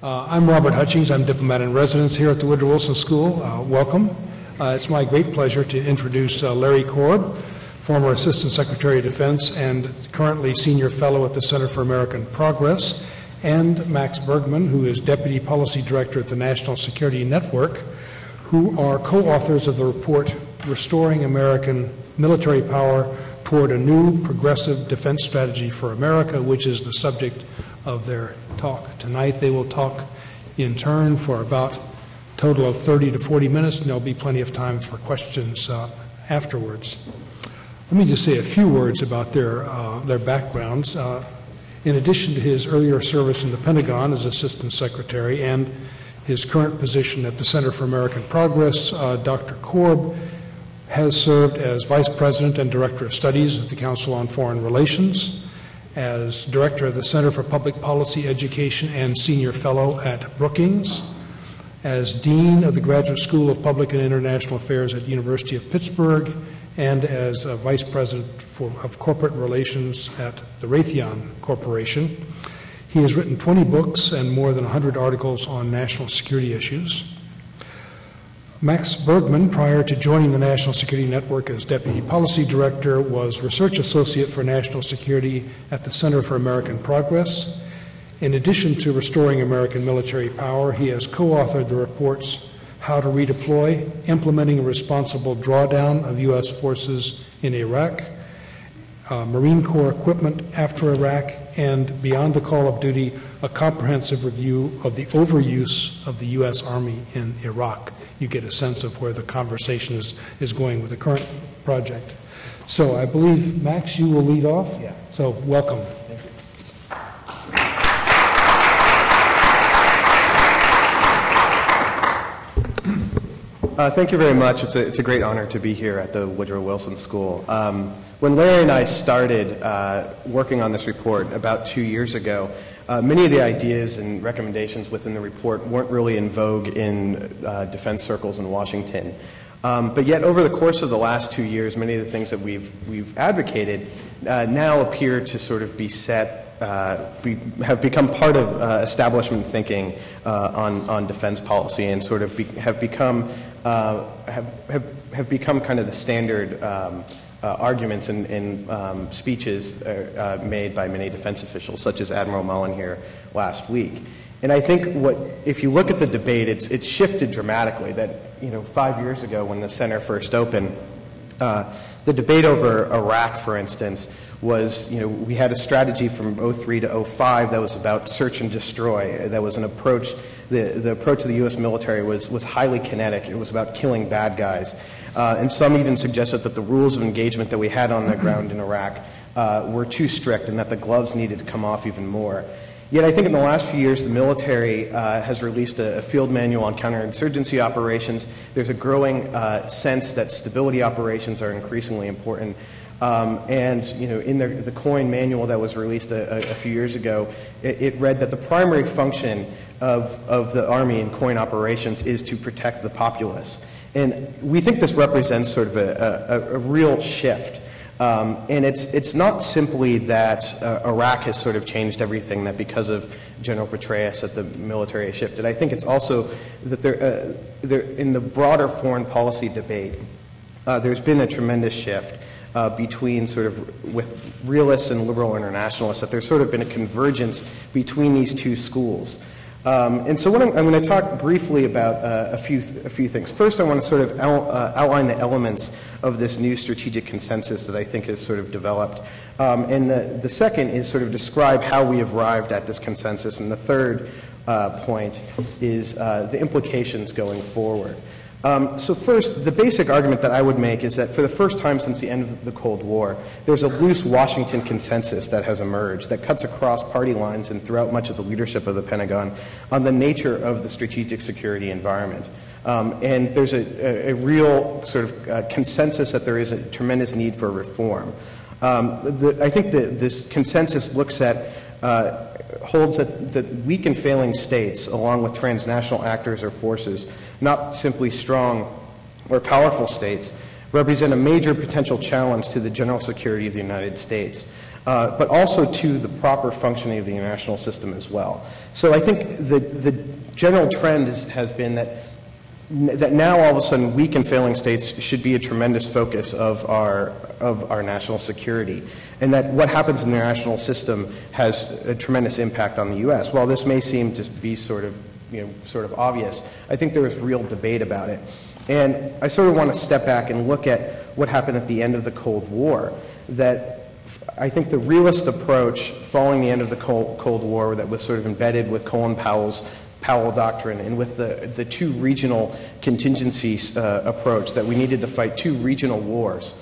I'm Robert Hutchings. I'm diplomat in residence here at the Woodrow Wilson School. Welcome. It's my great pleasure to introduce Larry Korb, former Assistant Secretary of Defense and currently Senior Fellow at the Center for American Progress, and Max Bergmann, who is Deputy Policy Director at the National Security Network, who are co-authors of the report, Restoring American Military Power Toward a New Progressive Defense Strategy for America, which is the subject of their talk. Tonight they will talk in turn for about a total of 30 to 40 minutes, and there'll be plenty of time for questions afterwards. Let me just say a few words about their backgrounds. In addition to his earlier service in the Pentagon as Assistant Secretary and his current position at the Center for American Progress, Dr. Korb has served as Vice President and Director of Studies at the Council on Foreign Relations, as Director of the Center for Public Policy Education and Senior Fellow at Brookings, as Dean of the Graduate School of Public and International Affairs at University of Pittsburgh, and as Vice President of Corporate Relations at the Raytheon Corporation. He has written 20 books and more than 100 articles on national security issues. Max Bergmann, prior to joining the National Security Network as Deputy Policy Director, was Research Associate for National Security at the Center for American Progress. In addition to Restoring American Military Power, he has co-authored the reports How to Redeploy, Implementing a Responsible Drawdown of U.S. Forces in Iraq, Marine Corps Equipment After Iraq, and Beyond the Call of Duty, a comprehensive review of the overuse of the U.S. Army in Iraq. You get a sense of where the conversation is going with the current project. So I believe, Max, you will lead off. Yeah. So welcome. Thank you. Thank you very much. It's a great honor to be here at the Woodrow Wilson School. When Larry and I started working on this report about 2 years ago, many of the ideas and recommendations within the report weren't really in vogue in defense circles in Washington. But yet, over the course of the last 2 years, many of the things that we've advocated now appear to sort of be set, have become part of establishment thinking on defense policy, and sort of have become kind of the standard arguments and speeches made by many defense officials, such as Admiral Mullen here last week. And I think if you look at the debate, it's shifted dramatically. That 5 years ago, when the center first opened, the debate over Iraq, for instance, was we had a strategy from 2003 to 2005 that was about search and destroy. That was an approach. The approach of the U.S. military was highly kinetic. It was about killing bad guys. And some even suggested that the rules of engagement that we had on the ground in Iraq were too strict and that the gloves needed to come off even more. Yet I think in the last few years the military has released a field manual on counterinsurgency operations. There's a growing sense that stability operations are increasingly important. And in the COIN manual that was released a few years ago, it read that the primary function of the Army in COIN operations is to protect the populace. And we think this represents sort of a real shift. And it's not simply that Iraq has sort of changed everything, that because of General Petraeus that the military has shifted. I think it's also that in the broader foreign policy debate, there's been a tremendous shift between sort of with realists and liberal internationalists, that there's sort of been a convergence between these two schools. And so I'm going to talk briefly about a few things. First, I want to sort of outline the elements of this new strategic consensus that I think has sort of developed. And the second is sort of describe how we have arrived at this consensus. And the third point is the implications going forward. So first, the basic argument that I would make is that for the first time since the end of the Cold War, there's a loose Washington consensus that has emerged that cuts across party lines and throughout much of the leadership of the Pentagon on the nature of the strategic security environment. And there's a real sort of consensus that there is a tremendous need for reform. I think that this consensus looks at holds that weak and failing states, along with transnational actors or forces, not simply strong or powerful states, represent a major potential challenge to the general security of the United States. but also to the proper functioning of the international system as well. So I think the general trend has been that now all of a sudden weak and failing states should be a tremendous focus of our national security, and that what happens in the international system has a tremendous impact on the U.S. While this may seem to be sort of obvious, I think there is real debate about it. And I sort of want to step back and look at what happened at the end of the Cold War. That I think the realist approach following the end of the Cold War that was sort of embedded with Colin Powell's Powell Doctrine and with the two regional contingencies approach, that we needed to fight two regional wars,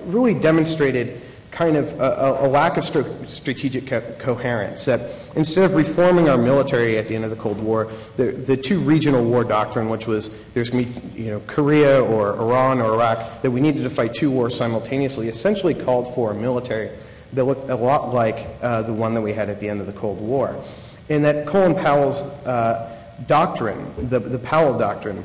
really demonstrated kind of a lack of strategic coherence. That instead of reforming our military at the end of the Cold War, the two regional war doctrine, which was there's going to be Korea or Iran or Iraq, that we needed to fight two wars simultaneously, essentially called for a military that looked a lot like the one that we had at the end of the Cold War. And that Colin Powell's doctrine, the Powell Doctrine,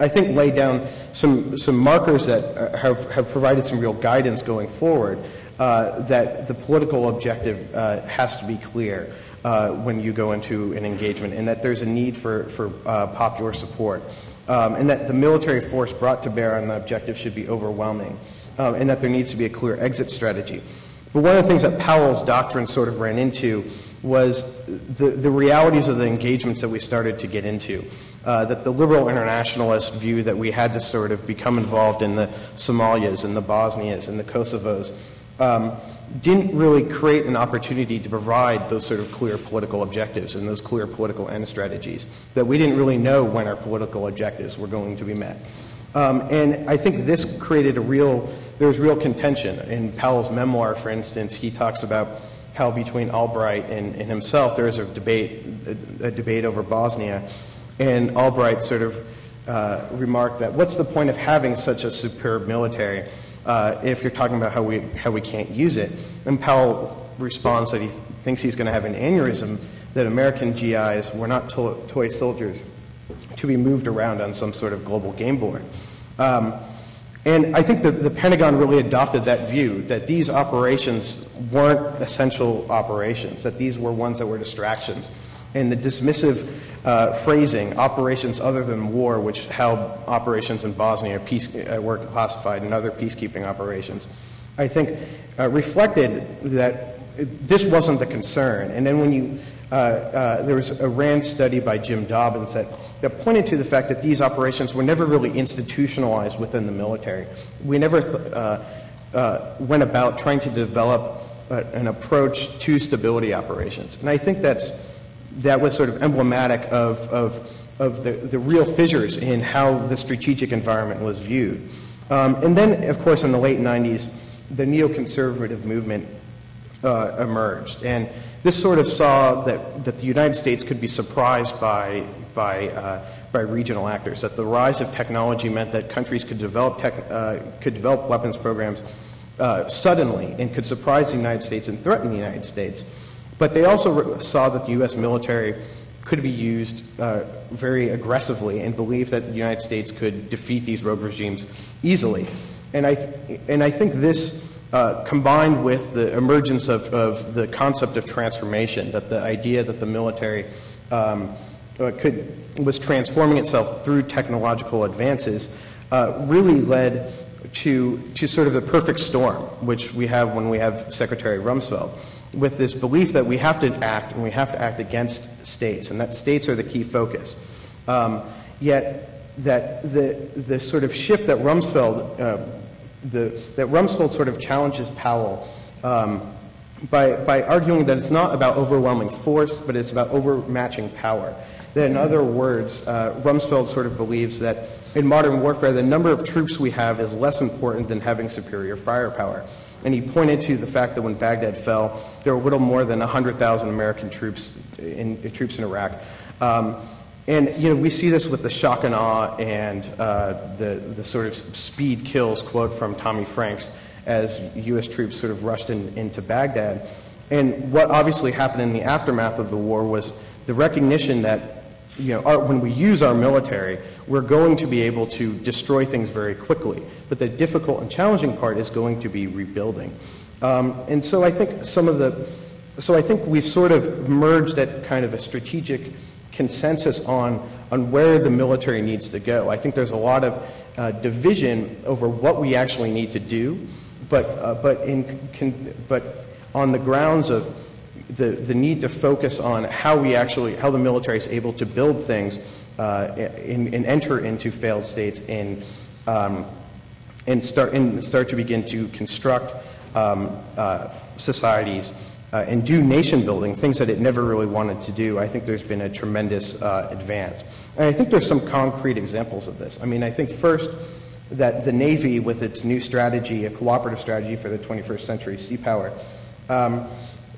I think laid down some markers that have provided some real guidance going forward, that the political objective has to be clear when you go into an engagement, and that there's a need for popular support, and that the military force brought to bear on the objective should be overwhelming, and that there needs to be a clear exit strategy. But one of the things that Powell's doctrine sort of ran into was the realities of the engagements that we started to get into. That the liberal internationalist view that we had to sort of become involved in the Somalias and the Bosnias and the Kosovos didn't really create an opportunity to provide those sort of clear political objectives and those clear political end strategies, that we didn't really know when our political objectives were going to be met. And I think this created there was real contention. In Powell's memoir, for instance, he talks about how between Albright and himself there is a debate over Bosnia, and Albright sort of remarked that what's the point of having such a superb military if you're talking about how we can't use it? And Powell responds that he thinks he's going to have an aneurysm, that American GIs were not toy soldiers to be moved around on some sort of global game board. And I think the Pentagon really adopted that view, that these operations weren't essential operations, that these were ones that were distractions. And the dismissive phrasing, operations other than war, which how operations in Bosnia were classified and other peacekeeping operations, I think reflected that this wasn't the concern. And then when there was a RAND study by Jim Dobbins that pointed to the fact that these operations were never really institutionalized within the military. We never went about trying to develop an approach to stability operations. And I think that was sort of emblematic of the real fissures in how the strategic environment was viewed. And then, of course, in the late 90s, the neoconservative movement emerged. And this sort of saw that the United States could be surprised by regional actors, that the rise of technology meant that countries could develop weapons programs suddenly and could surprise the United States and threaten the United States. But they also saw that the U.S. military could be used very aggressively and believed that the United States could defeat these rogue regimes easily. And I think this combined with the emergence of the concept of transformation, that the idea that the military was transforming itself through technological advances, really led to sort of the perfect storm, which we have when we have Secretary Rumsfeld, with this belief that we have to act, and we have to act against states, and that states are the key focus. Yet that the sort of shift that Rumsfeld sort of challenges Powell by arguing that it's not about overwhelming force, but it's about overmatching power. That, in other words, Rumsfeld sort of believes that in modern warfare, the number of troops we have is less important than having superior firepower. And he pointed to the fact that when Baghdad fell, there were little more than 100,000 American troops in Iraq. And we see this with the shock and awe and the sort of speed kills quote from Tommy Franks as U.S. troops sort of rushed into Baghdad. And what obviously happened in the aftermath of the war was the recognition that when we use our military, we're going to be able to destroy things very quickly. But the difficult and challenging part is going to be rebuilding. And so I think I think we've sort of merged at kind of a strategic consensus on where the military needs to go. I think there's a lot of division over what we actually need to do, but on the grounds of the need to focus on how the military is able to build things and enter into failed states and start to begin to construct societies and do nation building, things that it never really wanted to do. I think there's been a tremendous advance. And I think there's some concrete examples of this. I mean, I think first that the Navy, with its new strategy, a cooperative strategy for the 21st century sea power,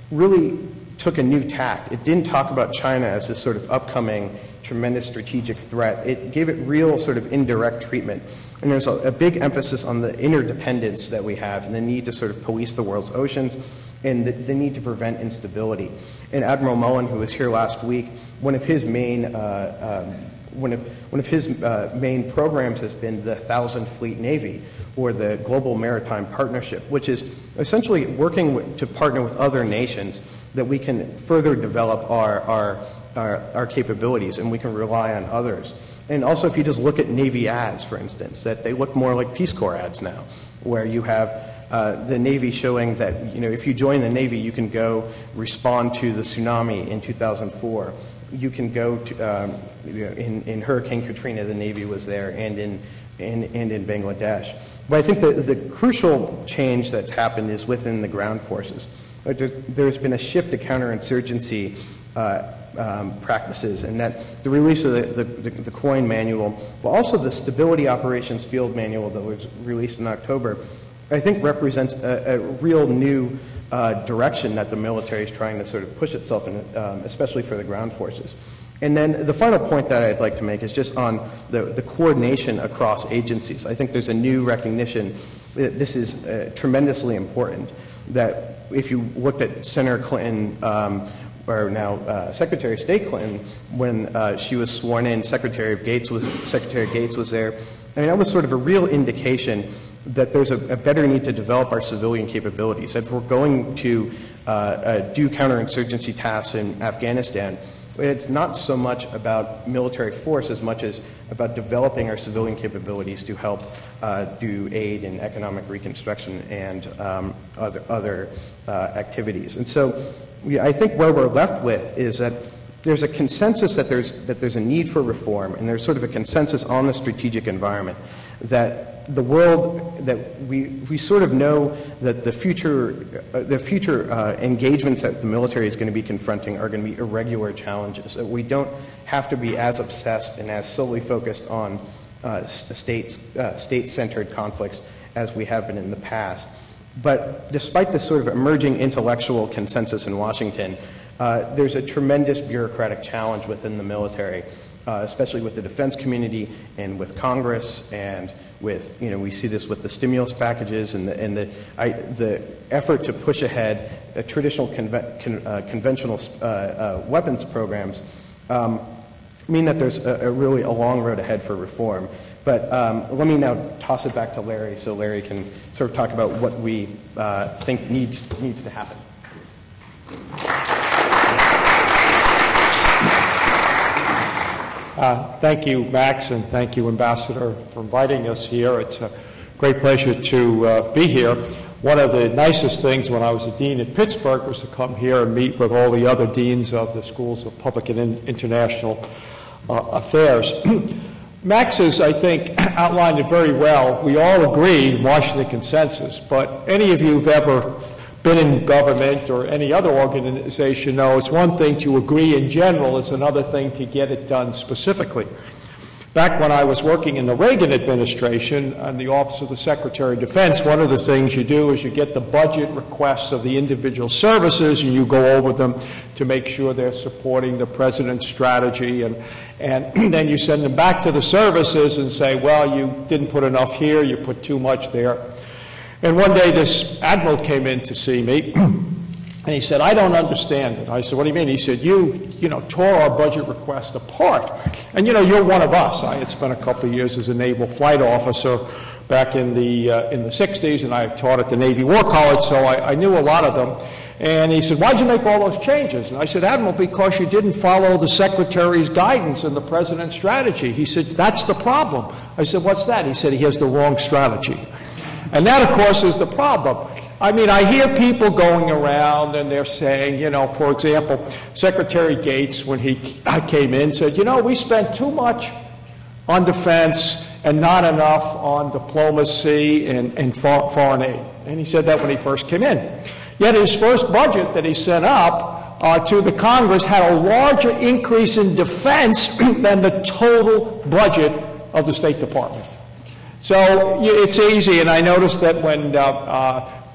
really took a new tack. It didn't talk about China as this sort of upcoming tremendous strategic threat. It gave it real sort of indirect treatment. And there's a big emphasis on the interdependence that we have and the need to sort of police the world's oceans and the need to prevent instability. And Admiral Mullen, who was here last week, one of his main programs has been the 1,000 Fleet Navy, or the Global Maritime Partnership, which is essentially working to partner with other nations that we can further develop our capabilities and we can rely on others. And also, if you just look at Navy ads, for instance, that they look more like Peace Corps ads now, where you have the Navy showing that, you know, if you join the Navy, you can go respond to the tsunami in 2004. You can go to, in Hurricane Katrina, the Navy was there, and in Bangladesh. But I think the crucial change that's happened is within the ground forces. There's been a shift to counterinsurgency practices, and that the release of the COIN manual, but also the Stability Operations Field Manual that was released in October, I think represents a real new direction that the military is trying to sort of push itself in, especially for the ground forces. And then the final point that I'd like to make is just on the coordination across agencies. I think there's a new recognition that this is tremendously important, that if you looked at Senator Clinton, or now Secretary of State Clinton, when she was sworn in, Secretary Gates was there. I mean, that was sort of a real indication that there's a better need to develop our civilian capabilities. That if we're going to do counterinsurgency tasks in Afghanistan, it's not so much about military force as much as about developing our civilian capabilities to help do aid in economic reconstruction and other activities. And so I think where we're left with is that there's a consensus that there's a need for reform, and there's sort of a consensus on the strategic environment, that the world, that we sort of know that the future engagements that the military is going to be confronting are going to be irregular challenges, that we don't have to be as obsessed and as solely focused on state-centered conflicts as we have been in the past. But despite this sort of emerging intellectual consensus in Washington, there's a tremendous bureaucratic challenge within the military, especially with the defense community and with Congress, and with, you know, we see this with the stimulus packages and the effort to push ahead traditional conventional weapons programs mean that there's really a long road ahead for reform. But let me now toss it back to Larry, so Larry can sort of talk about what we think needs to happen. Thank you, Max, and thank you, Ambassador, for inviting us here. It's a great pleasure to be here. One of the nicest things when I was a dean at Pittsburgh was to come here and meet with all the other deans of the schools of public and international affairs. Max has, I think, outlined it very well. We all agree, Washington consensus, but any of you who've ever been in government or any other organization know it's one thing to agree in general, it's another thing to get it done specifically. Back when I was working in the Reagan administration in the Office of the Secretary of Defense, one of the things you do is you get the budget requests of the individual services and you go over them to make sure they're supporting the president's strategy, and then you send them back to the services and say, well, you didn't put enough here, you put too much there. And one day this admiral came in to see me, and he said, I don't understand it. I said, what do you mean? He said, you tore our budget request apart. And, you're one of us. I had spent a couple of years as a naval flight officer back in the 60s, and I taught at the Navy War College, so I knew a lot of them. And he said, why'd you make all those changes? And I said, Admiral, because you didn't follow the Secretary's guidance and the President's strategy. He said, that's the problem. I said, what's that? He said, he has the wrong strategy. And that, of course, is the problem. I mean, I hear people going around and they're saying, you know, for example, Secretary Gates, when he came in, said, you know, we spent too much on defense and not enough on diplomacy and foreign aid. And he said that when he first came in. Yet his first budget that he sent up to the Congress had a larger increase in defense than the total budget of the State Department. So it's easy, and I noticed that when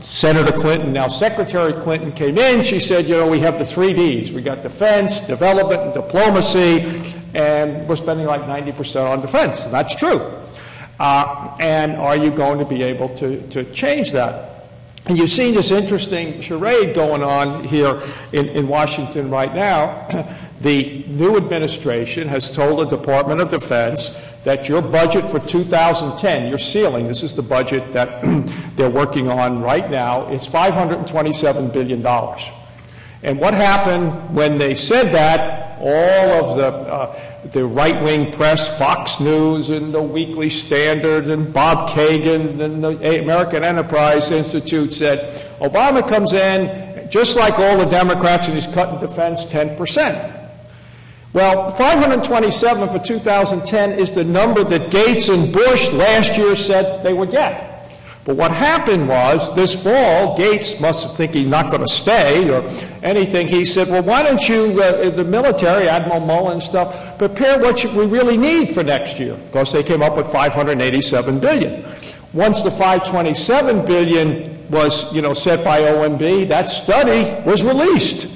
Senator Clinton, now Secretary Clinton, came in, she said, you know, we have the 3 Ds. We got defense, development, and diplomacy, and we're spending like 90% on defense. And that's true. And are you going to be able to change that? And you see this interesting charade going on here in Washington right now. The new administration has told the Department of Defense that your budget for 2010, your ceiling, this is the budget that they're working on right now, is $527 billion. And what happened when they said that, all of the right-wing press, Fox News and the Weekly Standard and Bob Kagan and the American Enterprise Institute said, Obama comes in, just like all the Democrats, and he's cutting defense 10%. Well, 527 for 2010 is the number that Gates and Bush last year said they would get. But what happened was, this fall, Gates must think he's not going to stay or anything. He said, well, why don't you, the military, Admiral Mullen and stuff, prepare what we really need for next year? Of course, they came up with $587 billion. Once the $527 billion was, set by OMB, that study was released.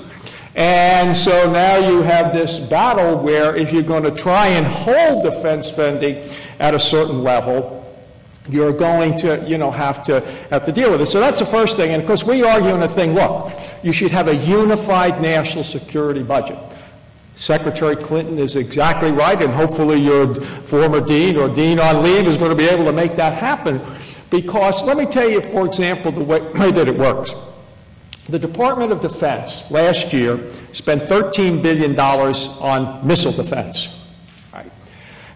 And so now you have this battle where if you're going to try and hold defense spending at a certain level, you're going to, have to deal with it. So that's the first thing. And of course, we argue on the thing, look, you should have a unified national security budget. Secretary Clinton is exactly right, and hopefully your former dean or dean on leave is going to be able to make that happen. Because let me tell you, for example, the way that it works. The Department of Defense last year spent $13 billion on missile defense. Right?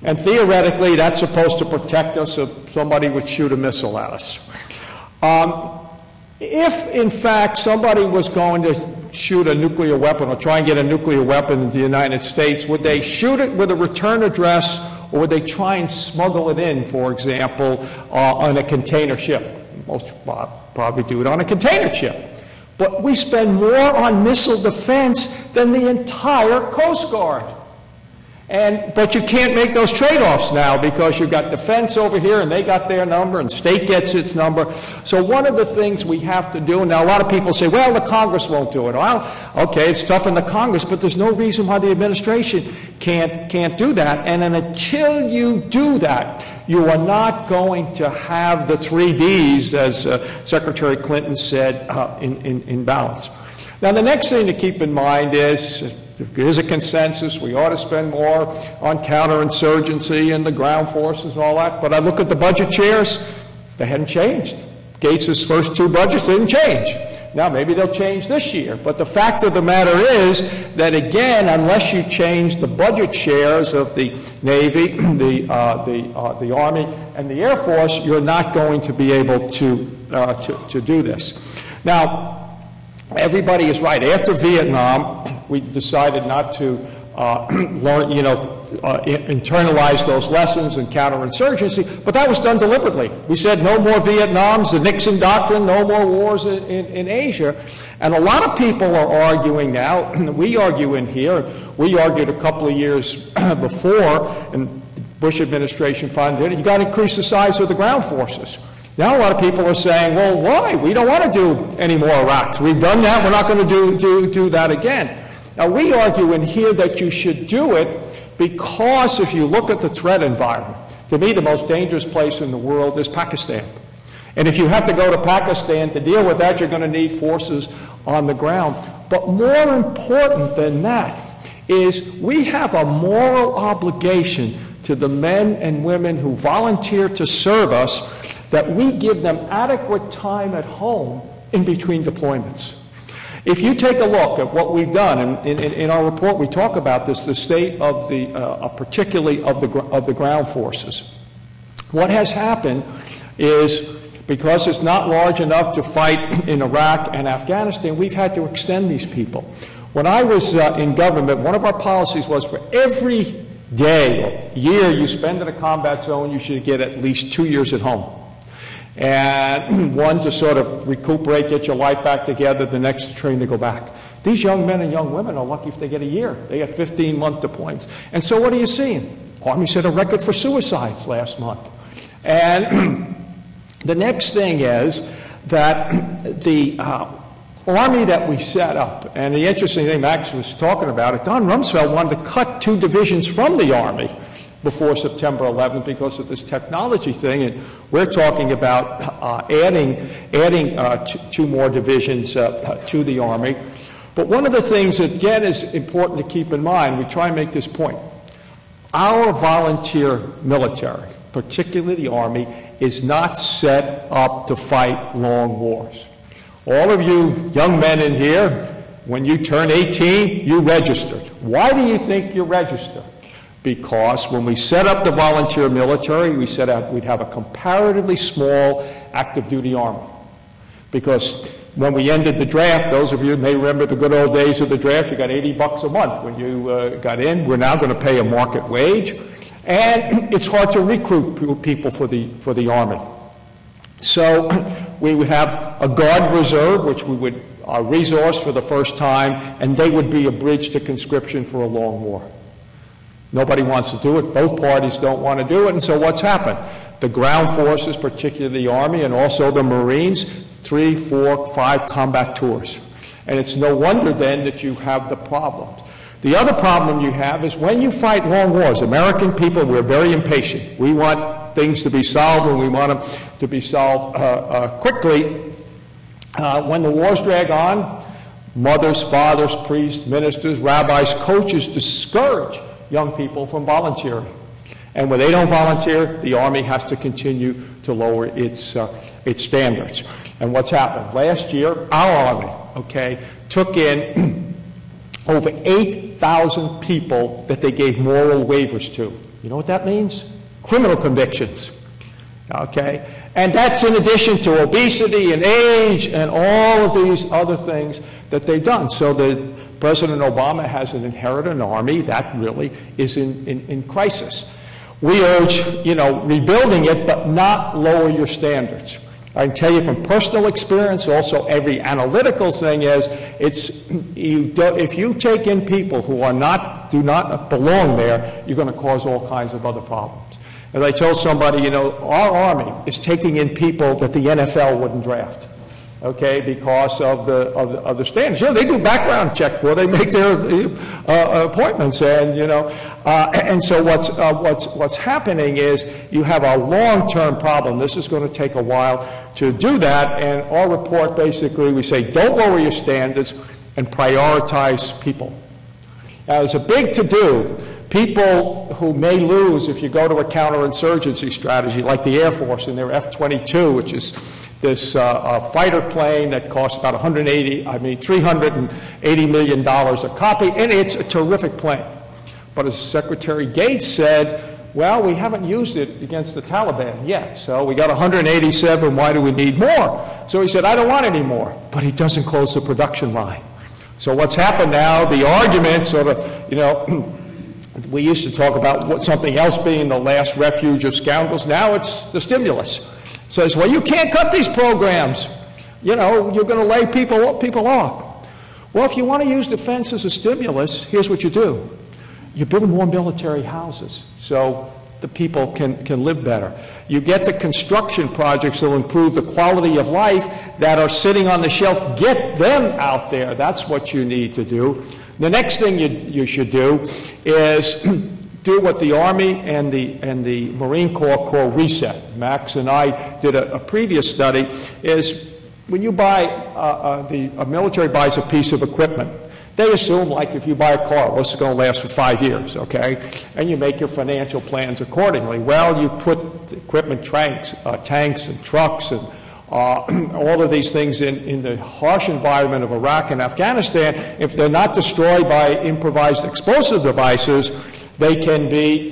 And theoretically, that's supposed to protect us if somebody would shoot a missile at us. If, in fact, somebody was going to shoot a nuclear weapon or try and get a nuclear weapon into the United States, would they shoot it with a return address, or would they try and smuggle it in, for example, on a container ship? Most probably do it on a container ship. But we spend more on missile defense than the entire Coast Guard. But you can't make those trade-offs now because you've got defense over here and they got their number and state gets its number. So one of the things we have to do, now a lot of people say, well, the Congress won't do it. Well, okay, it's tough in the Congress, but there's no reason why the administration can't do that. And then until you do that, you are not going to have the 3 Ds, as Secretary Clinton said, in balance. Now, the next thing to keep in mind is, there's a consensus, we ought to spend more on counterinsurgency and the ground forces and all that, but I look at the budget chairs, they hadn't changed. Gates' first 2 budgets didn't change. Now, maybe they'll change this year, but the fact of the matter is that, again, unless you change the budget shares of the Navy, the Army, and the Air Force, you're not going to be able to do this. Now, everybody is right. After Vietnam, we decided not to internalize those lessons in counterinsurgency, but that was done deliberately. We said no more Vietnams, the Nixon Doctrine, no more wars in Asia. And a lot of people are arguing now, we argue in here, we argued a couple of years before, and the Bush administration finally did it, you got to increase the size of the ground forces. Now a lot of people are saying, well, why? We don't want to do any more Iraq. We've done that. We're not going to do that again. Now, we argue in here that you should do it because if you look at the threat environment, to me the most dangerous place in the world is Pakistan. And if you have to go to Pakistan to deal with that, you're going to need forces on the ground. But more important than that is we have a moral obligation to the men and women who volunteer to serve us that we give them adequate time at home in between deployments. If you take a look at what we've done, and in our report we talk about this, the state of the, particularly of the ground forces. What has happened is, because it's not large enough to fight in Iraq and Afghanistan, we've had to extend these people. When I was in government, one of our policies was for every day, year you spend in a combat zone, you should get at least 2 years at home. And one to sort of recuperate, get your life back together, the next to train to go back. These young men and young women are lucky if they get a year. They get 15-month deployments. And so what are you seeing? Army set a record for suicides last month. And the next thing is that the Army that we set up, and the interesting thing Max was talking about it, Don Rumsfeld wanted to cut 2 divisions from the Army before September 11th because of this technology thing, and we're talking about adding 2 more divisions to the Army. But one of the things that, again, is important to keep in mind, we try and make this point. Our volunteer military, particularly the Army, is not set up to fight long wars. All of you young men in here, when you turn 18, you registered. Why do you think you registered? Because when we set up the volunteer military, we set out we'd have a comparatively small active duty army. Because when we ended the draft, those of you may remember the good old days of the draft, you got $80 a month when you got in. We're now going to pay a market wage. And it's hard to recruit people for the Army. So we would have a Guard Reserve, which we would resource for the first time, and they would be a bridge to conscription for a long war. Nobody wants to do it. Both parties don't want to do it. And so what's happened? The ground forces, particularly the Army and also the Marines, 3, 4, 5 combat tours. And it's no wonder then that you have the problems. The other problem you have is when you fight long wars, American people, we're very impatient. We want things to be solved, and we want them to be solved quickly. When the wars drag on, mothers, fathers, priests, ministers, rabbis, coaches discourage young people from volunteering. And when they don't volunteer, the Army has to continue to lower its standards. And what's happened? Last year, our Army, took in over 8,000 people that they gave moral waivers to. You know what that means? Criminal convictions. And that's in addition to obesity and age and all of these other things that they've done. So President Obama has inherited an Army that really is in crisis. We urge, rebuilding it, but not lower your standards. I can tell you from personal experience, also every analytical thing is, if you take in people who do not belong there, you're going to cause all kinds of other problems. As I told somebody, our Army is taking in people that the NFL wouldn't draft, because of the standards. They do background checks before they make their appointments, and so what's happening is you have a long-term problem. This is going to take a while to do that, and our report basically, we say, don't lower your standards and prioritize people. Now, there's a big to-do. People who may lose if you go to a counterinsurgency strategy, like the Air Force and their F-22, which is this fighter plane that costs about $380 million a copy, and it's a terrific plane. But as Secretary Gates said, well, we haven't used it against the Taliban yet, so we got 187, why do we need more? So he said, I don't want any more, but he doesn't close the production line. So what's happened now, the argument sort of, we used to talk about something else being the last refuge of scoundrels, now it's the stimulus. Says, well, you can't cut these programs. You're going to lay people off. Well, if you want to use defense as a stimulus, here's what you do. You build more military houses so the people can live better. You get the construction projects that will improve the quality of life that are sitting on the shelf. Get them out there. That's what you need to do. The next thing you should do is do what the Army and the Marine Corps call reset. Max and I did a previous study, is when you buy, a military buys a piece of equipment, they assume, like, if you buy a car, well, it's going to last for 5 years, okay? And you make your financial plans accordingly. Well, you put equipment tanks and trucks and all of these things in the harsh environment of Iraq and Afghanistan. If they're not destroyed by improvised explosive devices, they can be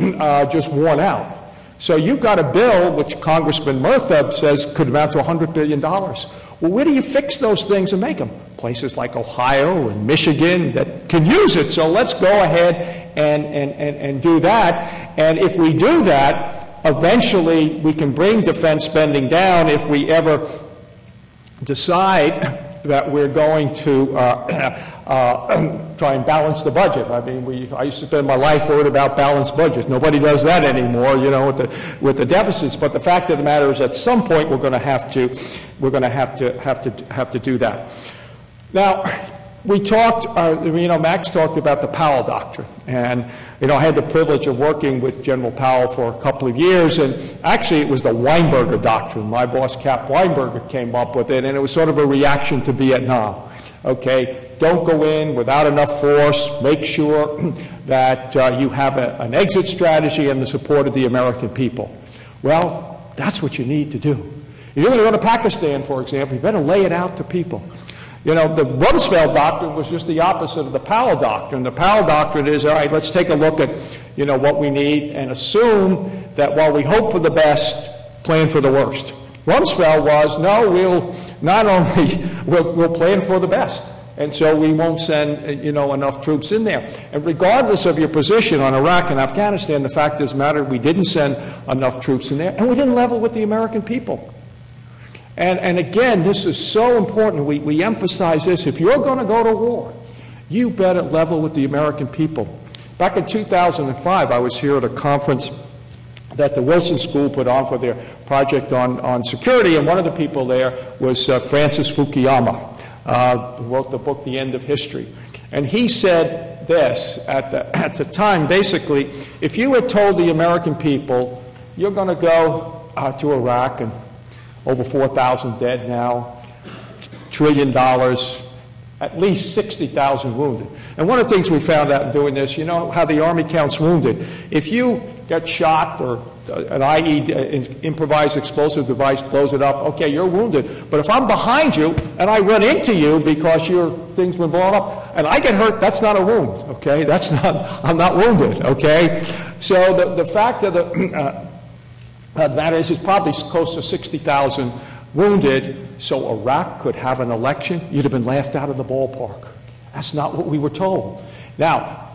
just worn out. So you've got a bill, which Congressman Murtha says could amount to $100 billion. Well, where do you fix those things and make them? Places like Ohio and Michigan that can use it. So let's go ahead and do that. And if we do that, eventually we can bring defense spending down if we ever decide that we're going to try and balance the budget. I mean, I used to spend my life worried about balanced budgets. Nobody does that anymore, you know, with the deficits. But the fact of the matter is, at some point, we're going to have to do that. Now, we talked, Max talked about the Powell Doctrine, and I had the privilege of working with General Powell for a couple of years, and actually it was the Weinberger Doctrine. My boss, Cap Weinberger, came up with it, and it was sort of a reaction to Vietnam. Okay, don't go in without enough force. Make sure that you have an exit strategy and the support of the American people. Well, that's what you need to do. If you're going to go to Pakistan, for example, you better lay it out to people. The Rumsfeld Doctrine was just the opposite of the Powell Doctrine. The Powell Doctrine is, all right, let's take a look at, what we need and assume that while we hope for the best, plan for the worst. Rumsfeld was, no, we'll plan for the best. And so we won't send, enough troops in there. And regardless of your position on Iraq and Afghanistan, the fact is matter, we didn't send enough troops in there, and we didn't level with the American people. And again, this is so important. We emphasize this. If you're going to go to war, you better level with the American people. Back in 2005, I was here at a conference that the Wilson School put on for their project on security, and one of the people there was Francis Fukuyama, who wrote the book, The End of History. And he said this at the time, basically, if you had told the American people, you're going to go to Iraq and over 4,000 dead now, $1 trillion, at least 60,000 wounded. And one of the things we found out in doing this, you know how the Army counts wounded. If you get shot or an improvised explosive device blows it up, okay, you're wounded. But if I'm behind you and I run into you because your thing's been blown up and I get hurt, that's not a wound, okay? I'm not wounded, okay? So the fact of that is, it's probably close to 60,000 wounded, so Iraq could have an election. You'd have been laughed out of the ballpark. That's not what we were told. Now,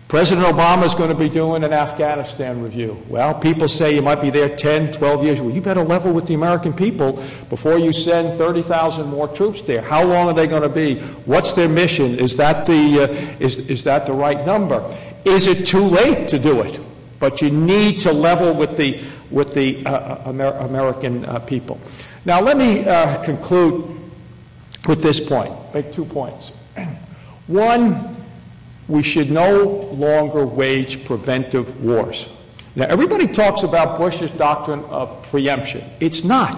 President Obama is going to be doing an Afghanistan review. Well, people say you might be there 10, 12 years. Well, you better level with the American people before you send 30,000 more troops there. How long are they going to be? What's their mission? Is that the right number? Is it too late to do it? But you need to level with the American people. Now, let me conclude with this point, make 2 points. One, we should no longer wage preventive wars. Now, everybody talks about Bush's doctrine of preemption. It's not.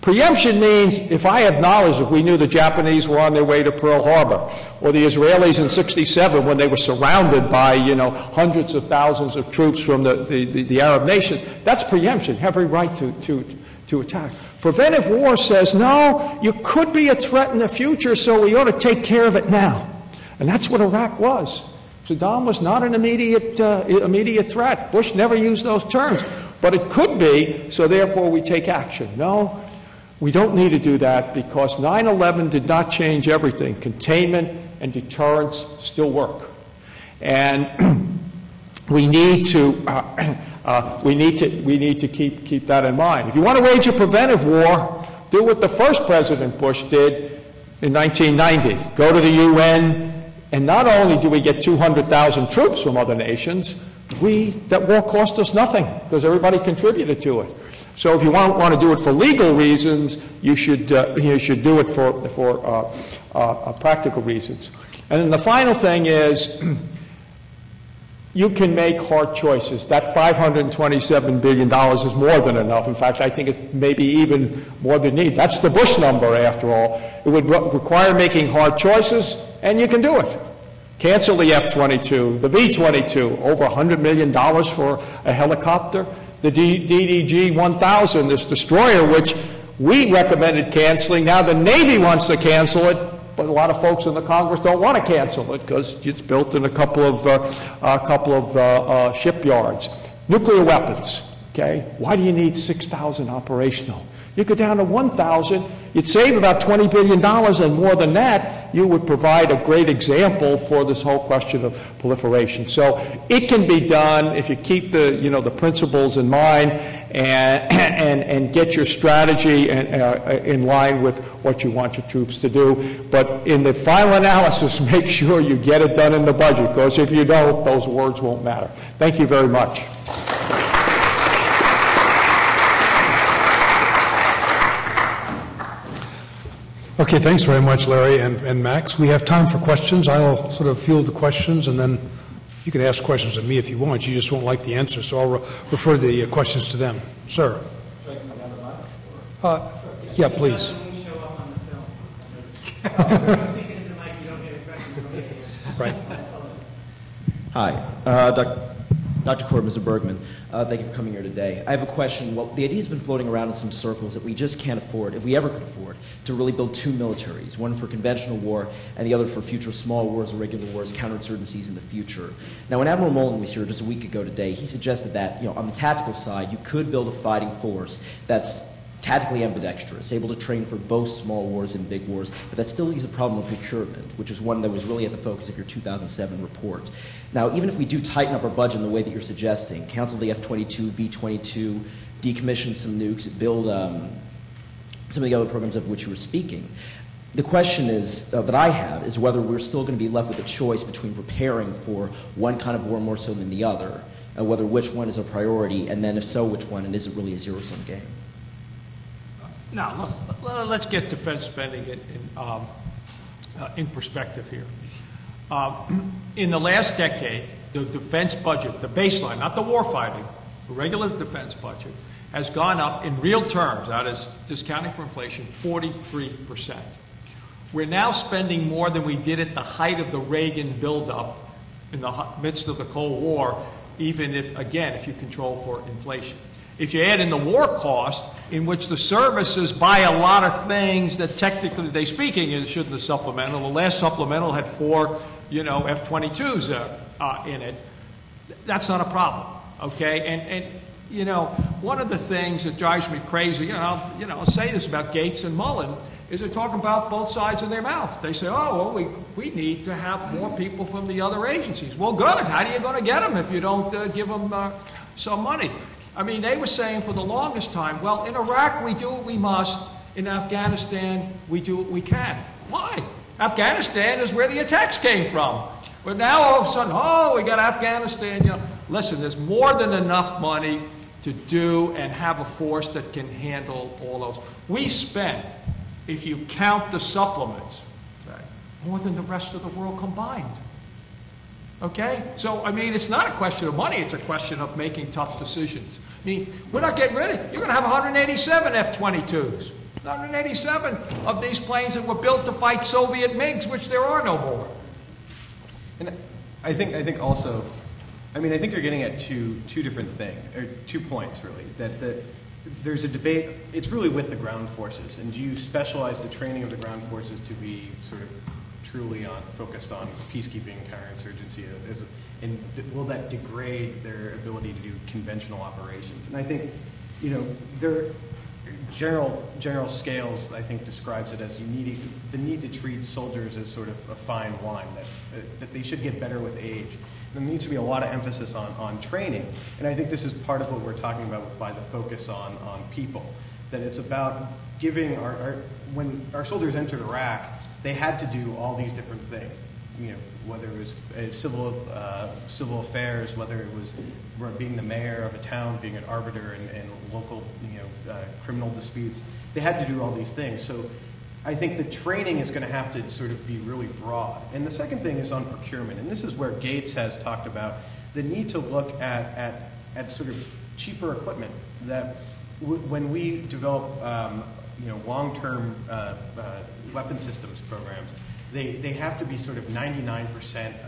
Preemption means if I have knowledge, if we knew the Japanese were on their way to Pearl Harbor, or the Israelis in '67 when they were surrounded by, hundreds of thousands of troops from the Arab nations, that's preemption, every right to attack. Preventive war says, no, you could be a threat in the future, so we ought to take care of it now. And that's what Iraq was. Saddam was not an immediate threat. Bush never used those terms. But it could be, so therefore we take action. No, we don't need to do that because 9/11 did not change everything. Containment and deterrence still work. And we need to keep that in mind. If you want to wage a preventive war, do what the first President Bush did in 1990. Go to the UN, and not only do we get 200,000 troops from other nations, that war cost us nothing because everybody contributed to it. So if you want to do it for legal reasons, you should do it for practical reasons. And then the final thing is, you can make hard choices. That $527 billion is more than enough. In fact, I think it's maybe even more than need. That's the Bush number, after all. It would require making hard choices, and you can do it. Cancel the F-22, the V-22, over $100 million for a helicopter. The DDG-1000, this destroyer, which we recommended canceling. Now the Navy wants to cancel it, but a lot of folks in the Congress don't want to cancel it because it's built in a couple of shipyards. Nuclear weapons, okay? Why do you need 6,000 operational? You go down to 1,000, you'd save about $20 billion, and more than that, you would provide a great example for this whole question of proliferation. So it can be done if you keep the principles in mind and get your strategy in line with what you want your troops to do. But in the final analysis, make sure you get it done in the budget, because if you don't, those words won't matter. Thank you very much. Okay, thanks very much, Larry and Max. We have time for questions. I'll sort of field the questions, and then you can ask questions of me if you want. You just won't like the answer, so I'll refer the questions to them. Sir. Yeah, please. Right. Hi, Dr. Korb, Mr. Bergmann. Thank you for coming here today. I have a question. Well, the idea has been floating around in some circles that we just can't afford, if we ever could afford, to really build two militaries, one for conventional war and the other for future small wars or regular wars, counterinsurgencies in the future. Now, when Admiral Mullen was here just a week ago today, he suggested that, on the tactical side, you could build a fighting force that's tactically ambidextrous, able to train for both small wars and big wars, but that still leaves a problem of procurement, which is one that was really at the focus of your 2007 report. Now, even if we do tighten up our budget in the way that you're suggesting, cancel the F-22, B-22, decommission some nukes, build some of the other programs of which you were speaking, the question is that I have is whether we're still going to be left with a choice between preparing for one kind of war more so than the other, and whether which one is a priority, and then if so, which one, and is it really a zero-sum game? Now, let's get defense spending in perspective here. In the last decade, the defense budget, the baseline, not the war fighting, the regular defense budget, has gone up in real terms, that is discounting for inflation, 43%. We're now spending more than we did at the height of the Reagan buildup in the midst of the Cold War, even if, again, if you control for inflation. If you add in the war cost, in which the services buy a lot of things that technically they speaking is shouldn't the supplemental. The last supplemental had 4, F-22s in it. That's not a problem, okay? And one of the things that drives me crazy, I'll say this about Gates and Mullen, is they're talking about both sides of their mouth. They say, oh, well, we need to have more people from the other agencies. Well, good. How are you going to get them if you don't give them some money? I mean, they were saying for the longest time, well, in Iraq we do what we must. In Afghanistan we do what we can. Why? Afghanistan is where the attacks came from. But now all of a sudden, we got Afghanistan. Listen, there's more than enough money to do and have a force that can handle all those. We spend, if you count the supplements, more than the rest of the world combined. Okay? So, I mean, it's not a question of money. It's a question of making tough decisions. I mean, we're not getting rid of it. You're going to have 187 F-22s. 187 of these planes that were built to fight Soviet MiGs, which there are no more. And I think also, I think you're getting at two different things, or 2 points, really. That there's a debate, it's really with the ground forces. And do you specialize the training of the ground forces to be sort of truly focused on peacekeeping, counterinsurgency, and will that degrade their ability to do conventional operations? And I think, their general Scales, I think, describes it as the need to treat soldiers as sort of a fine wine, that they should get better with age. And there needs to be a lot of emphasis on training, and I think this is part of what we're talking about by the focus on people, that it's about giving when our soldiers entered Iraq, they had to do all these different things, whether it was civil affairs, whether it was being the mayor of a town, being an arbiter in local, criminal disputes. They had to do all these things. So I think the training is going to have to sort of be really broad. And the second thing is on procurement, and this is where Gates has talked about the need to look at sort of cheaper equipment. That when we develop long-term weapon systems programs, they have to be sort of 99%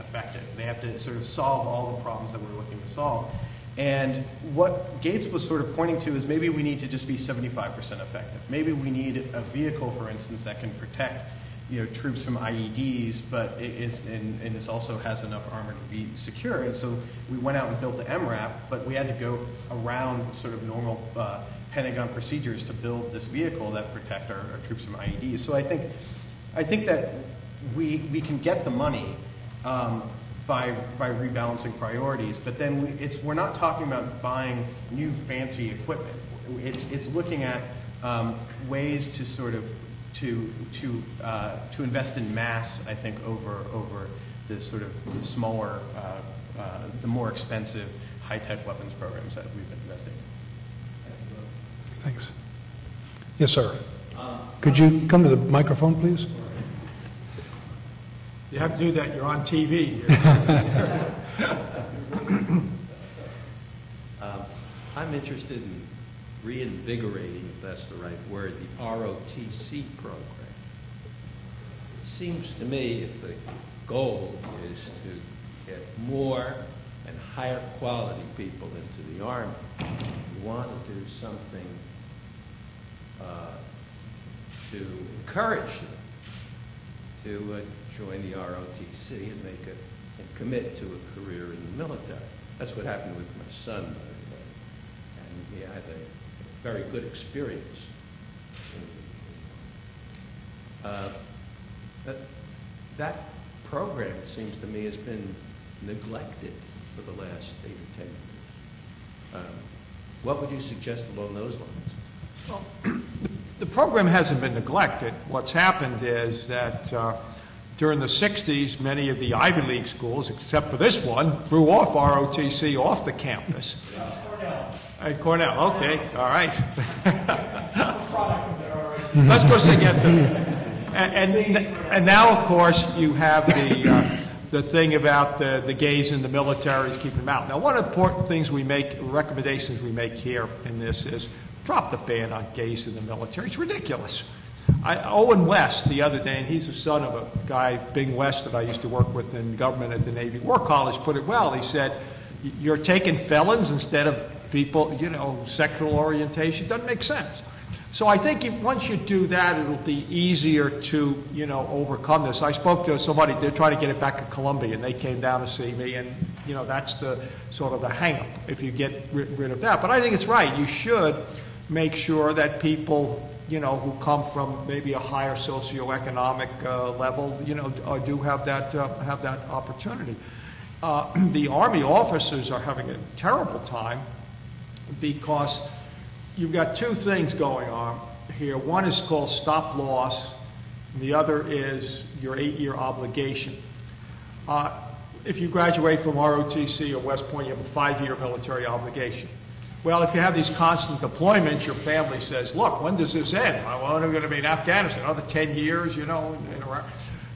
effective. They have to sort of solve all the problems that we're looking to solve. And what Gates was sort of pointing to is maybe we need to just be 75% effective. Maybe we need a vehicle, for instance, that can protect troops from IEDs, but it also has enough armor to be secure. And so we went out and built the MRAP, but we had to go around sort of normal Pentagon procedures to build this vehicle that protect our troops from IEDs. So I think that we can get the money by rebalancing priorities, but then we're not talking about buying new fancy equipment. It's looking at ways to sort of to invest in mass, I think, over this sort of the smaller, the more expensive high-tech weapons programs that we've been investing in. Thanks. Yes, sir. Could you come to the microphone, please? You have to do that. You're on TV. I'm interested in reinvigorating, if that's the right word, the ROTC program. It seems to me if the goal is to get more and higher quality people into the Army, you want to do something to encourage them to join the ROTC and commit to a career in the military. That's what happened with my son, by the way. And he had a very good experience. That program, it seems to me, has been neglected for the last 8 or 10 years. What would you suggest along those lines? Well, the program hasn't been neglected. What's happened is that during the 60s, many of the Ivy League schools, except for this one, threw off ROTC off the campus. Cornell, okay, all right. Let's go see get them. And now, of course, you have the thing about the gays in the military is keeping them out. Now, one of the important things recommendations we make here in this is drop the ban on gays in the military. It's ridiculous. Owen West, the other day, and he's the son of a guy, Bing West, that I used to work with in government at the Navy War College, put it well. He said, you're taking felons instead of people, sexual orientation. Doesn't make sense. So I think once you do that, it'll be easier to, overcome this. I spoke to somebody, they're trying to get it back at Columbia, and they came down to see me, and, that's the sort of the hang-up if you get rid of that. But I think it's right. You should make sure that people, who come from maybe a higher socioeconomic level, do have that opportunity. The Army officers are having a terrible time because you've got two things going on here. One is called stop loss, and the other is your 8-year obligation. If you graduate from ROTC or West Point, you have a 5-year military obligation. Well, if you have these constant deployments, your family says, look, when does this end? Well, I'm going to be in Afghanistan, another 10 years,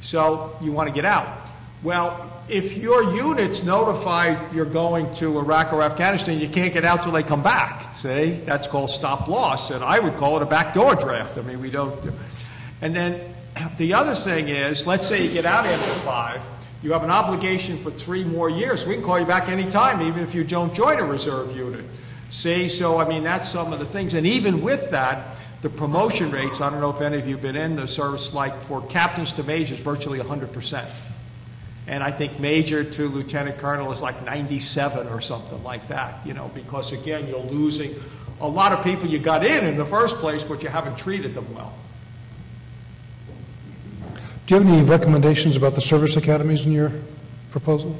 So you want to get out. Well, if your unit's notified you're going to Iraq or Afghanistan, you can't get out till they come back. See? That's called stop loss, and I would call it a backdoor draft. I mean, we don't do. And then the other thing is, let's say you get out after 5, you have an obligation for 3 more years. We can call you back anytime, even if you don't join a reserve unit. See? So, I mean, that's some of the things. And even with that, the promotion rates, I don't know if any of you have been in the service, like for captains to majors, virtually 100%. And I think major to lieutenant colonel is like 97 or something like that, because, again, you're losing a lot of people you got in the first place, but you haven't treated them well. Do you have any recommendations about the service academies in your proposal?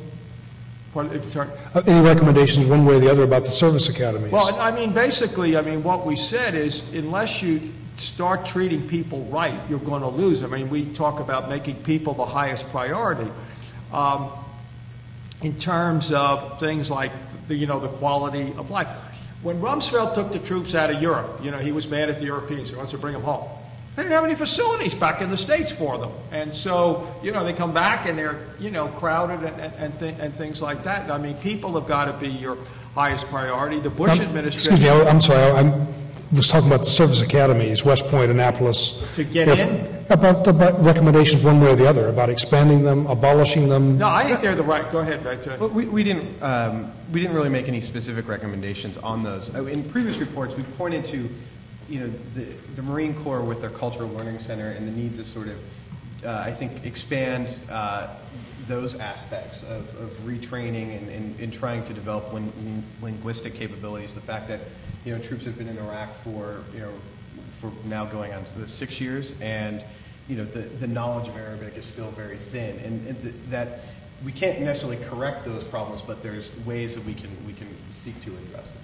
Sorry? Any recommendations one way or the other about the service academies? Well, I mean, basically, what we said is unless you start treating people right, you're going to lose. I mean, we talk about making people the highest priority. In terms of things like the quality of life. When Rumsfeld took the troops out of Europe, he was mad at the Europeans. He wants to bring them home. They didn't have any facilities back in the States for them. And so, they come back and they're, crowded and things like that. And, I mean, people have got to be your highest priority. The Bush administration... Excuse me, I'm sorry. was talking about the service academies, West Point, Annapolis. To get in? About the recommendations one way or the other, about expanding them, abolishing them. No, I think they're the right, go ahead, Victor. Well, we didn't really make any specific recommendations on those. In previous reports, we pointed to, the Marine Corps with their Cultural Learning Center and the need to sort of, I think, expand those aspects of retraining and trying to develop linguistic capabilities. The fact that, troops have been in Iraq for now going on to the 6 years, and the knowledge of Arabic is still very thin, and that we can't necessarily correct those problems, but there's ways that we can seek to address them.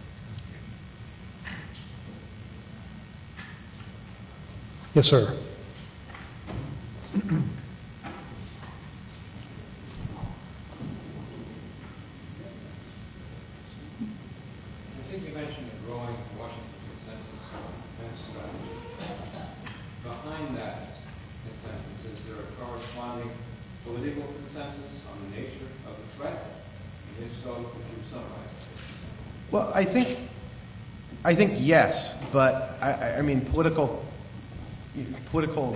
Yes, sir. I think you mentioned the growing Washington consensus on defense strategy. Behind that consensus, is there a corresponding political consensus on the nature of the threat? And if so, could you summarize it? Well, I think yes, but I mean political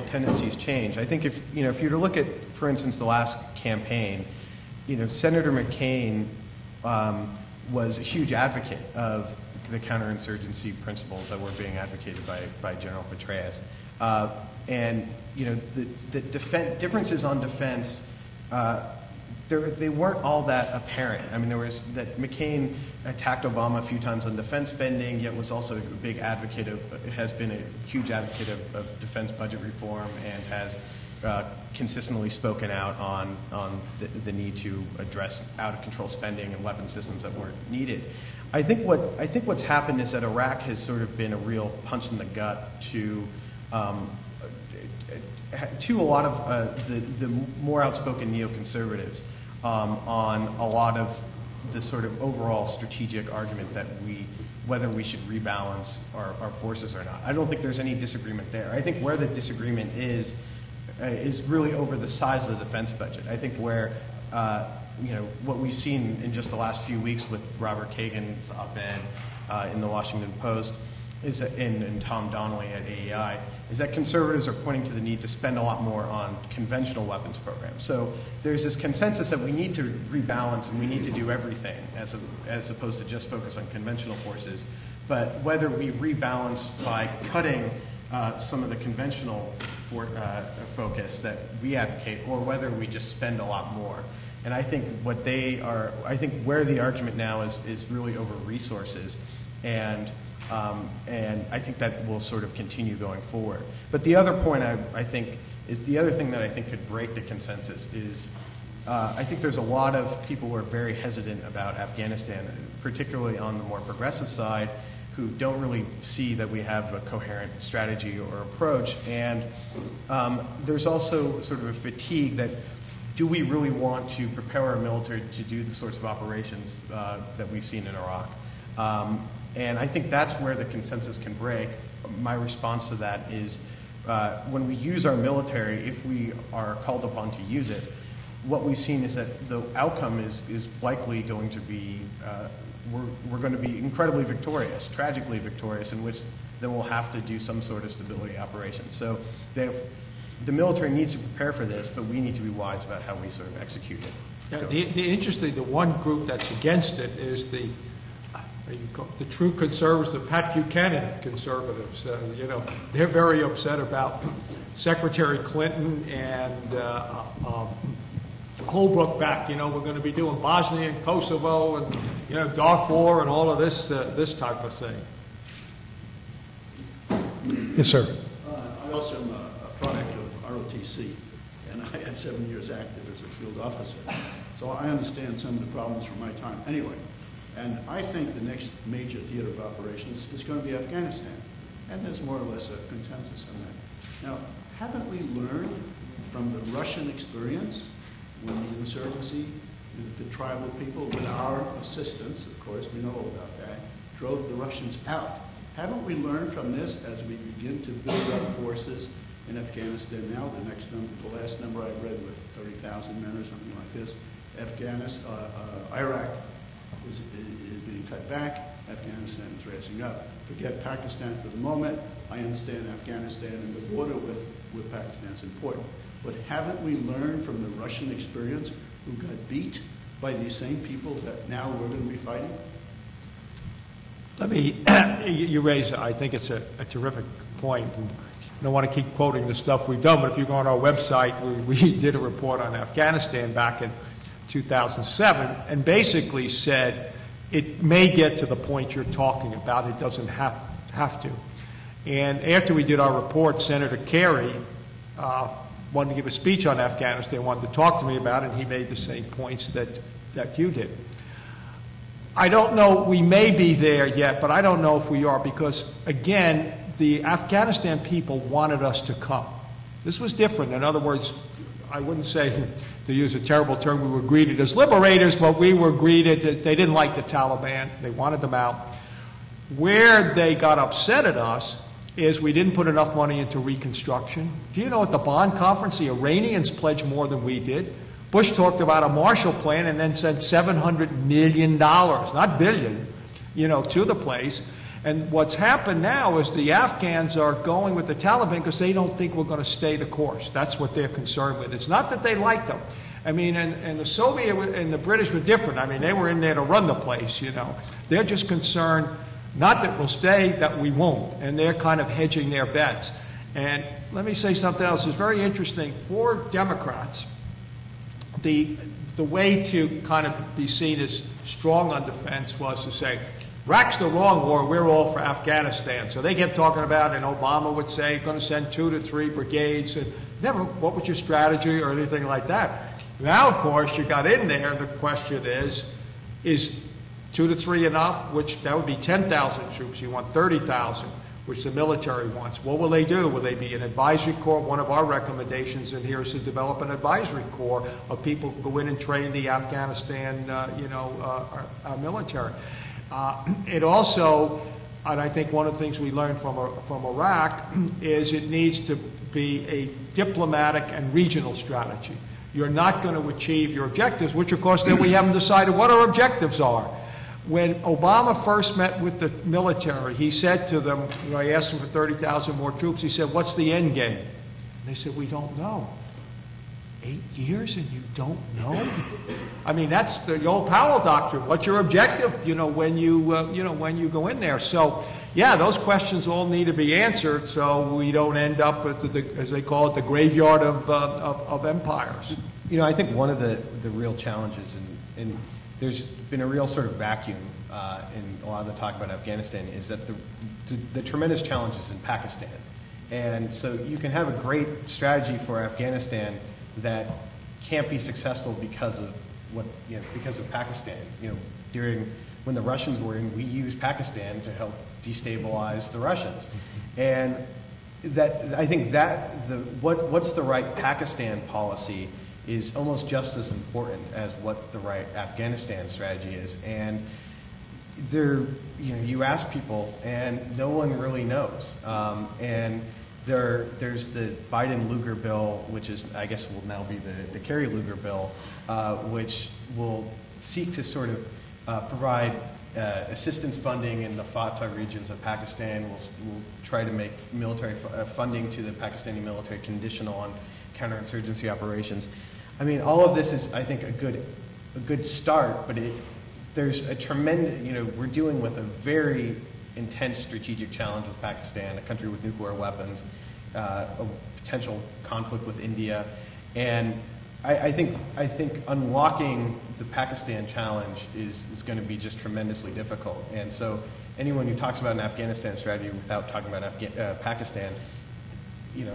tendencies change. I think if you were to look at, for instance, the last campaign, Senator McCain was a huge advocate of the counterinsurgency principles that were being advocated by General Petraeus, and the differences on defense. They weren't all that apparent. I mean, there was that McCain attacked Obama a few times on defense spending, yet was also a big advocate has been a huge advocate of defense budget reform, and has consistently spoken out on the need to address out of control spending and weapon systems that weren't needed. I think what's happened is that Iraq has sort of been a real punch in the gut to a lot of the more outspoken neoconservatives on a lot of the sort of overall strategic argument that whether we should rebalance our forces or not. I don't think there's any disagreement there. I think where the disagreement is really over the size of the defense budget. I think where what we've seen in just the last few weeks with Robert Kagan's op-ed in the Washington Post is that, and Tom Donnelly at AEI, is that conservatives are pointing to the need to spend a lot more on conventional weapons programs. So there's this consensus that we need to rebalance and we need to do everything as opposed to just focus on conventional forces. But whether we rebalance by cutting some of the conventional focus that we advocate, or whether we just spend a lot more. And I think I think where the argument now is really over resources, and I think that will sort of continue going forward. But the other point I think is the other thing that I think could break the consensus is I think there's a lot of people who are very hesitant about Afghanistan, particularly on the more progressive side, who don't really see that we have a coherent strategy or approach. And there's also sort of a fatigue that, do we really want to prepare our military to do the sorts of operations that we've seen in Iraq? And I think that's where the consensus can break. My response to that is when we use our military, if we are called upon to use it, what we've seen is that the outcome is likely going to be, we're going to be incredibly victorious, tragically victorious, in which then we'll have to do some sort of stability operation. So the military needs to prepare for this, but we need to be wise about how we sort of execute it. Yeah, the one group that's against it is the true conservatives, the Pat Buchanan conservatives. They're very upset about Secretary Clinton and Holbrooke back. We're going to be doing Bosnia and Kosovo and Darfur and all of this type of thing. Yes, sir. I also am a product of ROTC, and I had 7 years active as a field officer. So I understand some of the problems from my time. Anyway, and I think the next major theater of operations is going to be Afghanistan. And there's more or less a consensus on that. Now, haven't we learned from the Russian experience when the insurgency, the tribal people, with our assistance, of course, we know all about that, drove the Russians out? Haven't we learned from this as we begin to build up forces in Afghanistan now? The last number I read was 30,000 men or something like this. Iraq is being cut back. Afghanistan is raising up. Forget Pakistan for the moment. I understand Afghanistan and the border with Pakistan is important. But haven't we learned from the Russian experience who got beat by these same people that now we're going to be fighting? Let me, you raise, I think it's a terrific point. And I don't want to keep quoting the stuff we've done, but if you go on our website, we did a report on Afghanistan back in 2007 and basically said it may get to the point you're talking about. It doesn't have to. And after we did our report, Senator Kerry wanted to give a speech on Afghanistan, wanted to talk to me about it, and he made the same points that you did. I don't know, we may be there yet, but I don't know if we are because, again, the Afghanistan people wanted us to come. This was different. In other words, I wouldn't say, to use a terrible term, we were greeted as liberators, but we were greeted, they didn't like the Taliban. They wanted them out. Where they got upset at us is we didn't put enough money into reconstruction. Do you know at the Bonn conference, the Iranians pledged more than we did? Bush talked about a Marshall Plan and then sent $700 million, not billion, to the place. And what's happened now is the Afghans are going with the Taliban because they don't think we're going to stay the course. That's what they're concerned with. It's not that they like them. I mean, and the Soviet and the British were different. I mean, they were in there to run the place, They're just concerned, not that we'll stay, that we won't. And they're kind of hedging their bets. And let me say something else. It's very interesting. For Democrats, the way to kind of be seen as strong on defense was to say, Iraq's the wrong war, we're all for Afghanistan. So they kept talking about, and Obama would say, going to send 2 to 3 brigades, and never, what was your strategy or anything like that. Now, of course, you got in there, the question is 2 to 3 enough? Which, that would be 10,000 troops. You want 30,000, which the military wants. What will they do? Will they be an advisory corps? One of our recommendations in here is to develop an advisory corps of people who go in and train the Afghanistan, our military. It also, and I think one of the things we learned from Iraq is it needs to be a diplomatic and regional strategy. You're not going to achieve your objectives, which of course then we haven't decided what our objectives are. When Obama first met with the military, he said to them, I asked him for 30,000 more troops, he said, what's the end game? And they said, we don't know. 8 years and you don't know? I mean, that's the old Powell doctrine. What's your objective, when you go in there? So, yeah, those questions all need to be answered so we don't end up at as they call it, the graveyard of empires. I think one of the real challenges, and there's been a real sort of vacuum in a lot of the talk about Afghanistan, is that the tremendous challenges in Pakistan. And so you can have a great strategy for Afghanistan that can't be successful because of Pakistan. During when the Russians were in, we used Pakistan to help destabilize the Russians, and I think what's the right Pakistan policy is almost just as important as what the right Afghanistan strategy is. And you ask people, and no one really knows. And there's the Biden-Lugar bill, which is, I guess, will now be the Kerry-Lugar bill, which will seek to sort of provide assistance funding in the Fatah regions of Pakistan. We'll try to make military funding to the Pakistani military conditional on counterinsurgency operations. I mean, all of this is, I think, a good start, but there's a tremendous, we're dealing with a very intense strategic challenge with Pakistan, a country with nuclear weapons, a potential conflict with India, and I think unlocking the Pakistan challenge is going to be just tremendously difficult. And so anyone who talks about an Afghanistan strategy without talking about Pakistan,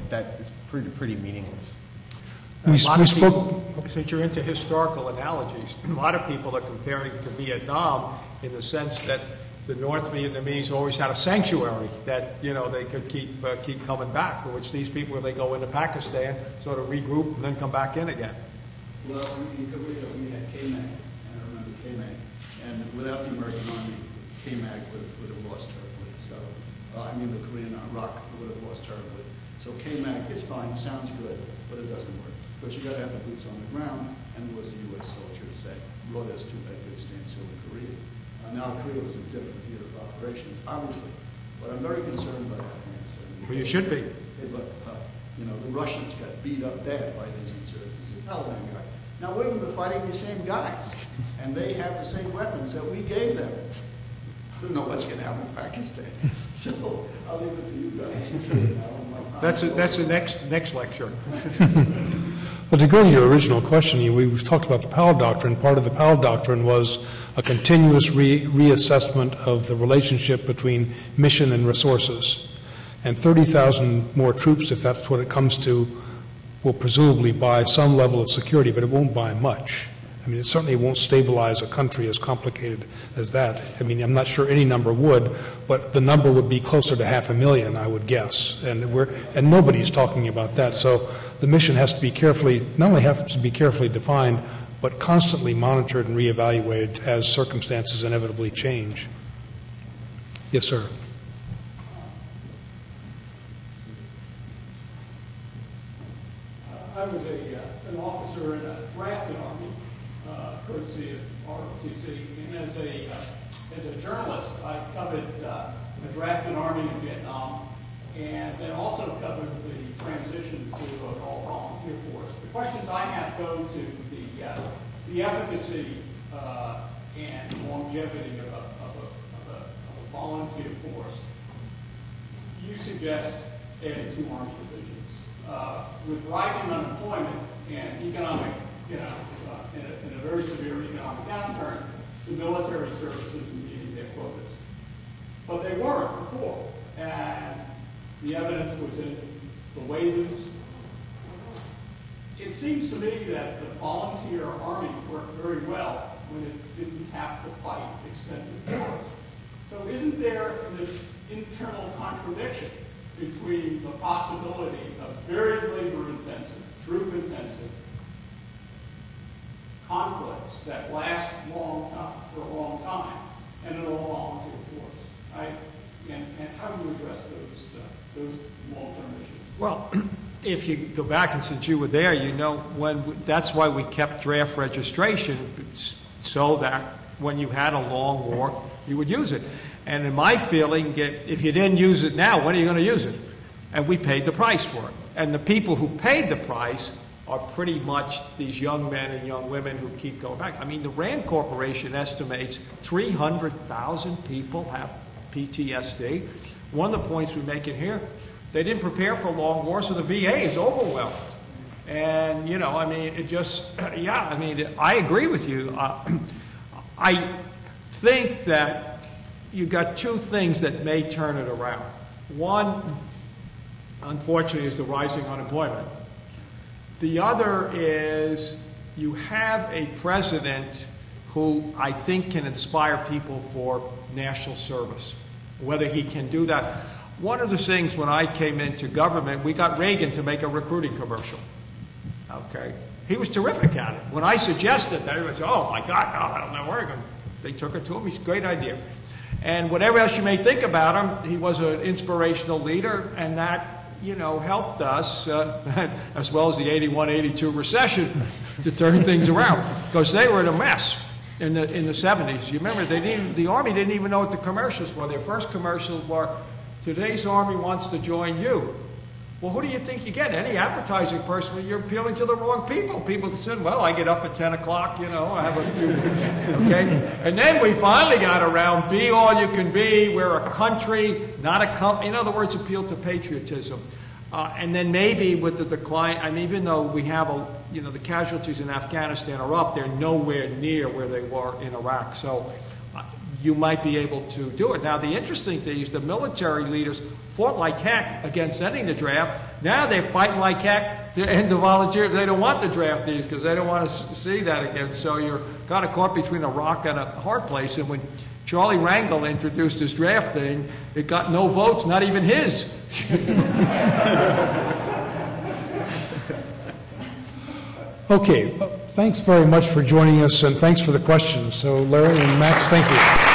that it's pretty meaningless. Since you're into historical analogies, a lot of people are comparing to Vietnam in the sense that the North Vietnamese always had a sanctuary that they could keep coming back, for which these people, when they go into Pakistan, sort of regroup and then come back in again. Well, in Korea we had KMAG, and I remember KMAG, and without the American Army, KMAG would have lost terribly. So, the Korean Iraq would have lost terribly. So KMAG is fine, sounds good, but it doesn't work. Because you got to have the boots on the ground, and it was the U.S. soldiers that brought us to a good standstill in Korea. Now Korea was a different theater of operations. Obviously, But I'm very concerned about Afghanistan. Well, you should be. Look, you know, the Russians got beat up bad by these insurgents, the Taliban guys. Now we're fighting the same guys, and they have the same weapons that we gave them. I don't know what's going to happen in Pakistan. So I'll leave it to you guys. That's the next lecture. Well, to go to your original question, we've talked about the Powell Doctrine. Part of the Powell Doctrine was a continuous reassessment of the relationship between mission and resources. And 30,000 more troops, if that's what it comes to, will presumably buy some level of security, but it won't buy much. I mean, it certainly won't stabilize a country as complicated as that. I mean, I'm not sure any number would, but the number would be closer to 500,000, I would guess. And nobody's talking about that. So the mission has to be not only has to be carefully defined, but constantly monitored and reevaluated as circumstances inevitably change. Yes, sir. I was an officer in a drafted army, courtesy of ROTC, and as a journalist, I covered the drafted army in Vietnam, and then also covered the transition to an all-volunteer force. The questions I have go to the efficacy and longevity of a volunteer force. You suggest adding 2 army divisions. With rising unemployment and economic, in a very severe economic downturn, the military services are meeting their quotas. But they weren't before, and the evidence was in the waivers. It seems to me that the volunteer army worked very well when it didn't have to fight extended wars. So isn't there an internal contradiction between the possibility of very labor-intensive, troop-intensive conflicts that last for a long time and an all-volunteer force, right? And how do you address those long-term issues? Well, if you go back, and since you were there, you know that's why we kept draft registration, so that when you had a long war, you would use it. And in my feeling, if you didn't use it now, when are you going to use it? And we paid the price for it. And the people who paid the price are pretty much these young men and young women who keep going back. I mean, the RAND Corporation estimates 300,000 people have PTSD. One of the points we make in here, they didn't prepare for long wars, so the VA is overwhelmed. And, you know, I mean, it just, yeah, I mean, I agree with you. I think that you've got 2 things that may turn it around. One, unfortunately, is the rising unemployment. The other is you have a president who I think can inspire people for national service, whether he can do that. One of the things when I came into government, we got Reagan to make a recruiting commercial. Okay. He was terrific at it. When I suggested that, everybody said, oh my God, no, I don't know where they took it to him. He's a great idea. And whatever else you may think about him, he was an inspirational leader, and that, you know, helped us, as well as the 81-82 recession, to turn things around, because they were in a mess in the 70s. You remember, the Army didn't even know what the commercials were. Their first commercials were, today's Army wants to join you. Well, who do you think you get? Any advertising person, you're appealing to the wrong people. People said, well, I get up at 10 o'clock, you know, I have a few, okay? And then we finally got around, be all you can be, we're a country, not a company. In other words, appeal to patriotism. And then maybe with the decline, I mean, even though we have, the casualties in Afghanistan are up, they're nowhere near where they were in Iraq. So you might be able to do it. Now, the interesting thing is the military leaders fought like heck against ending the draft. Now they're fighting like heck to end the volunteers. They don't want the draftees because they don't want to see that again. So you're kind of caught between a rock and a hard place. And when Charlie Rangel introduced his draft thing, it got no votes, not even his. Okay, thanks very much for joining us, and thanks for the questions. So, Larry and Max, thank you.